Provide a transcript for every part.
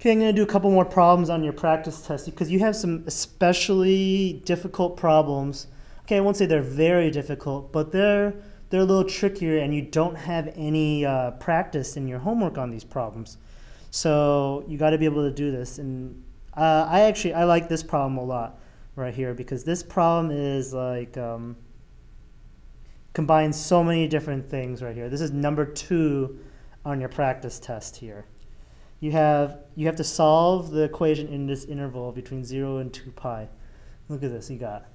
Okay, I'm going to do a couple more problems on your practice test because you have some especially difficult problems. Okay, I won't say they're very difficult, but they're a little trickier and you don't have any practice in your homework on these problems. So you got to be able to do this. And I like this problem a lot right here because this problem is like combines so many different things right here. This is number 2 on your practice test here. You have to solve the equation in this interval between 0 and 2 pi. Look at this. You got,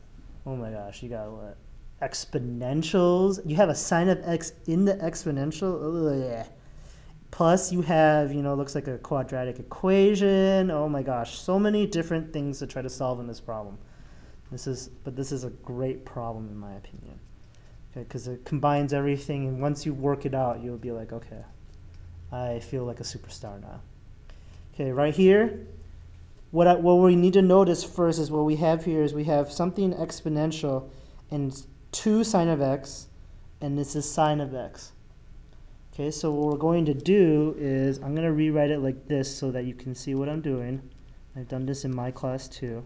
oh my gosh, you got what? Exponentials. You have a sine of x in the exponential. Ugh. Plus you have, looks like a quadratic equation. Oh my gosh, so many different things to try to solve in this problem. This is a great problem in my opinion. Okay, because it combines everything, and once you work it out, you'll be like, okay, I feel like a superstar now. Okay, right here, what we need to notice first is what we have here is we have something exponential and 2 sine of x, and this is sine of x. Okay, so what we're going to do is I'm going to rewrite it like this so that you can see what I'm doing. I've done this in my class too.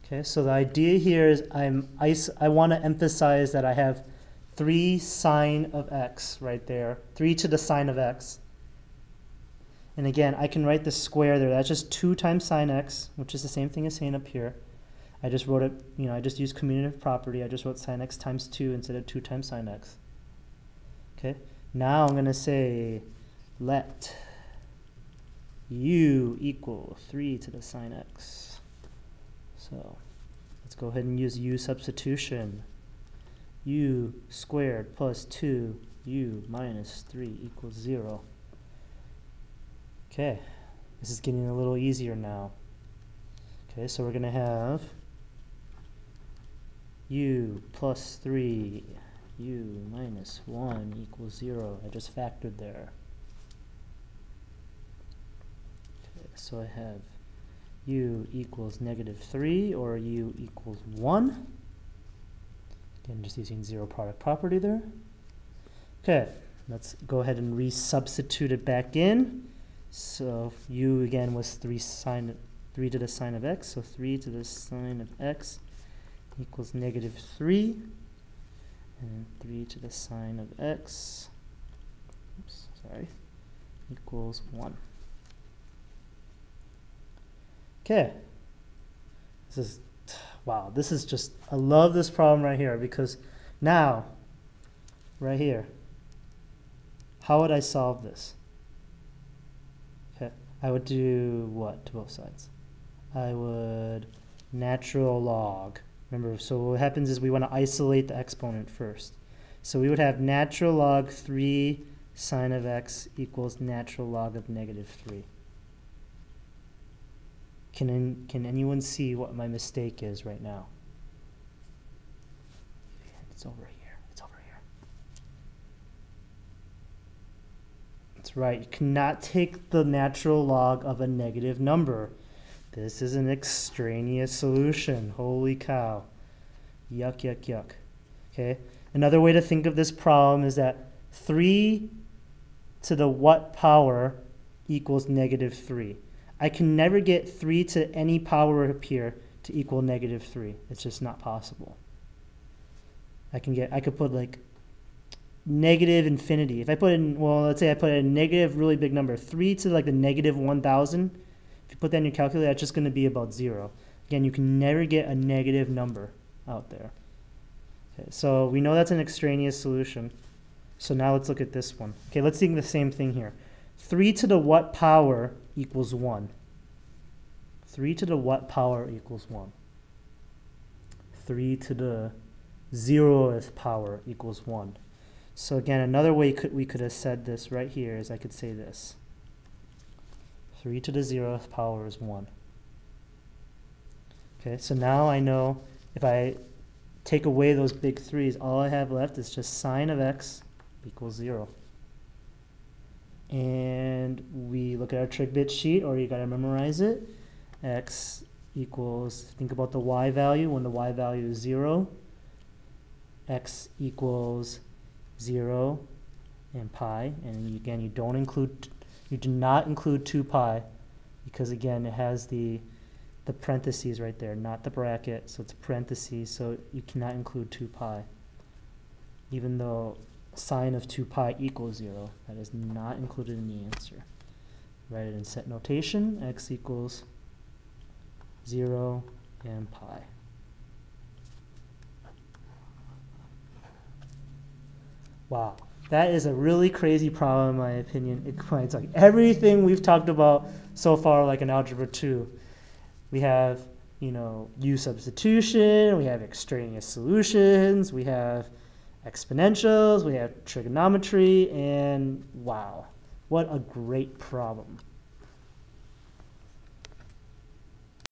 Okay, so the idea here is I want to emphasize that I have 3 sine of x right there, 3 to the sine of x. And again, I can write the square there. That's just 2 times sine x, which is the same thing as saying up here. I just wrote it, I just used commutative property. I just wrote sine x times 2 instead of 2 times sine x. Okay, now I'm going to say let u equal 3 to the sine x. So let's go ahead and use u substitution. U squared plus 2u minus 3 equals 0. Okay, this is getting a little easier now. Okay, so we're going to have u plus 3, u minus 1 equals 0. I just factored there. Okay, so I have u equals -3 or u equals 1. Again, just using zero product property there. Okay, let's go ahead and resubstitute it back in. So u again was 3 to the sine of x, so 3 to the sine of x equals -3, and 3 to the sine of x, oops, sorry, equals 1. Okay, wow, this is just, I love this problem right here because now, right here, how would I solve this? Okay, I would do what to both sides? I would natural log. Remember, so what happens is we want to isolate the exponent first. So we would have natural log 3 sine of x equals natural log of -3. Can anyone see what my mistake is right now? It's over here. It's over here. That's right. You cannot take the natural log of a negative number. This is an extraneous solution. Holy cow. Yuck, yuck, yuck. Okay. Another way to think of this problem is that 3 to the what power equals -3. I can never get 3 to any power up here to equal -3. It's just not possible. I could put like negative infinity. If I put in, well, let's say I put a negative really big number, 3 to like the -1000. If you put that in your calculator, that's just going to be about 0. Again, you can never get a negative number out there. Okay, so we know that's an extraneous solution. So now let's look at this one. Okay, let's think the same thing here. 3 to the what power equals 1. 3 to the what power equals 1. 3 to the 0th power equals 1. So again, another way we could have said this right here is I could say this. 3 to the 0th power is 1. Okay, so now I know if I take away those big 3's, all I have left is just sine of x equals 0. And we look at our trig bit sheet, or you got to memorize it. X equals, think about the y value. When the y value is 0, x equals 0 and pi, and again you do not include 2 pi, because again it has the parentheses right there, not the bracket, so it's parentheses, so you cannot include 2 pi. Even though sine of 2 pi equals 0, that is not included in the answer. Write it in set notation, x equals 0 and pi. Wow, that is a really crazy problem in my opinion. It combines like everything we've talked about so far, like in Algebra 2. We have, U substitution, we have extraneous solutions, we have exponentials, we have trigonometry, and wow, what a great problem.